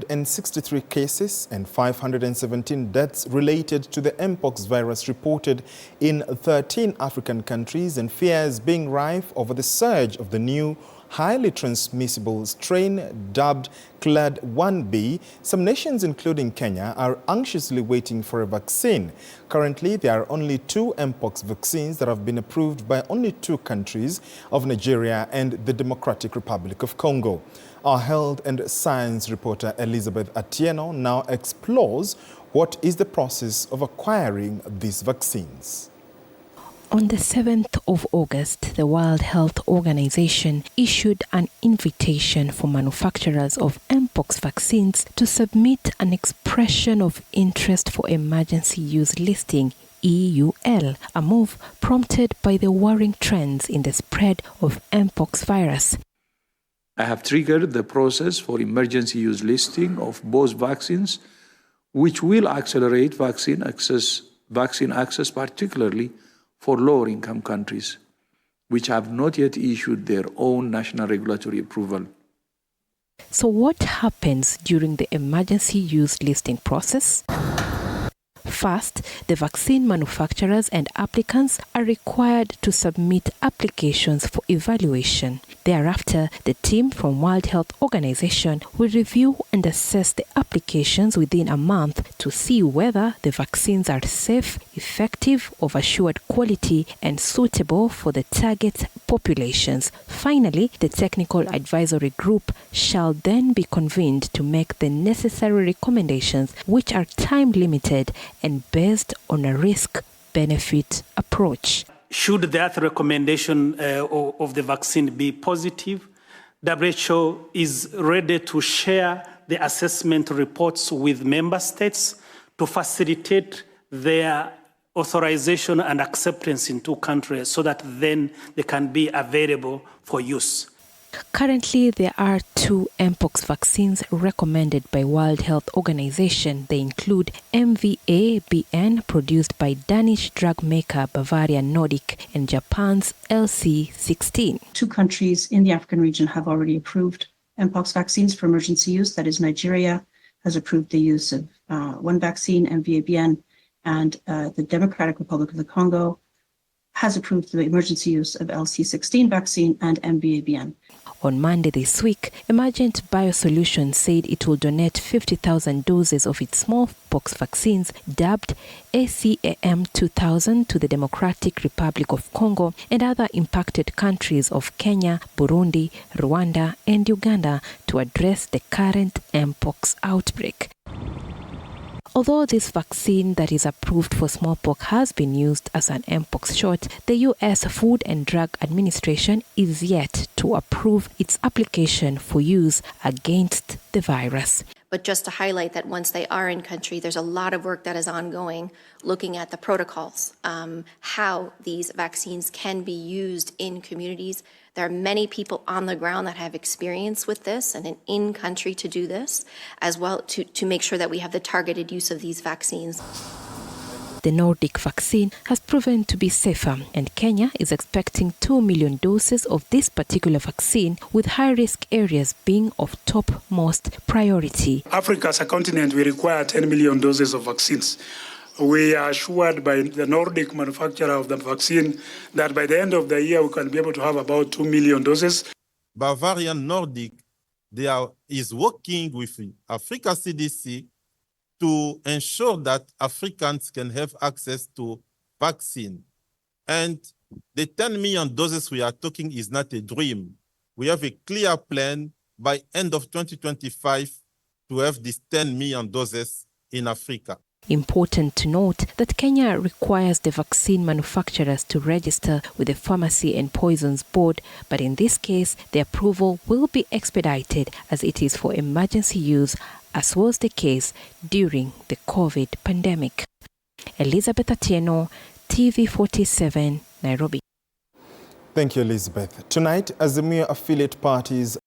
163 cases and 517 deaths related to the Mpox virus reported in 13 African countries, and fears being rife over the surge of the new highly transmissible strain dubbed Clade 1B. Some nations, including Kenya, are anxiously waiting for a vaccine. Currently, there are only 2 Mpox vaccines that have been approved by only 2 countries of Nigeria and the Democratic Republic of Congo. Our health and science reporter Elizabeth Atieno now explores what is the process of acquiring these vaccines. On the 7th of August, the World Health Organization issued an invitation for manufacturers of Mpox vaccines to submit an expression of interest for emergency use listing, EUL, a move prompted by the worrying trends in the spread of Mpox virus. I have triggered the process for emergency use listing of both vaccines, which will accelerate vaccine access, particularly for lower-income countries, which have not yet issued their own national regulatory approval. So what happens during the emergency use listing process? First, the vaccine manufacturers and applicants are required to submit applications for evaluation. Thereafter, the team from World Health Organization will review and assess the applications within a month to see whether the vaccines are safe, effective, of assured quality, and suitable for the target populations. Finally, the technical advisory group shall then be convened to make the necessary recommendations, which are time-limited and based on a risk-benefit approach. Should that recommendation of the vaccine be positive, WHO is ready to share the assessment reports with member states to facilitate their authorization and acceptance in 2 countries so that then they can be available for use. Currently, there are 2 Mpox vaccines recommended by World Health Organization. They include MVA-BN, produced by Danish drug maker Bavarian Nordic, and Japan's LC-16. 2 countries in the African region have already approved Mpox vaccines for emergency use. That is, Nigeria has approved the use of one vaccine, MVA-BN, and the Democratic Republic of the Congo has approved the emergency use of LC-16 vaccine and MVA-BN. On Monday this week, Emergent Biosolutions said it will donate 50,000 doses of its smallpox vaccines dubbed ACAM-2000 to the Democratic Republic of Congo and other impacted countries of Kenya, Burundi, Rwanda, and Uganda to address the current Mpox outbreak. Although this vaccine that is approved for smallpox has been used as an Mpox shot, the U.S. Food and Drug Administration is yet to approve its application for use against the virus. But just to highlight that once they are in country, there's a lot of work that is ongoing looking at the protocols, how these vaccines can be used in communities. There are many people on the ground that have experience with this and in country to do this, as well to make sure that we have the targeted use of these vaccines. The Nordic vaccine has proven to be safer, and Kenya is expecting 2 million doses of this particular vaccine, with high-risk areas being of topmost priority. Africa as a continent, we require 10 million doses of vaccines. We are assured by the Nordic manufacturer of the vaccine that by the end of the year we can be able to have about 2 million doses. Bavarian Nordic is working with Africa CDC to ensure that Africans can have access to vaccine. And the 10 million doses we are talking is not a dream. We have a clear plan by end of 2025 to have these 10 million doses in Africa. Important to note that Kenya requires the vaccine manufacturers to register with the Pharmacy and Poisons Board, but in this case, the approval will be expedited as it is for emergency use, as was the case during the COVID pandemic. Elizabeth Atieno, TV47, Nairobi. Thank you, Elizabeth. Tonight, Azimio affiliate parties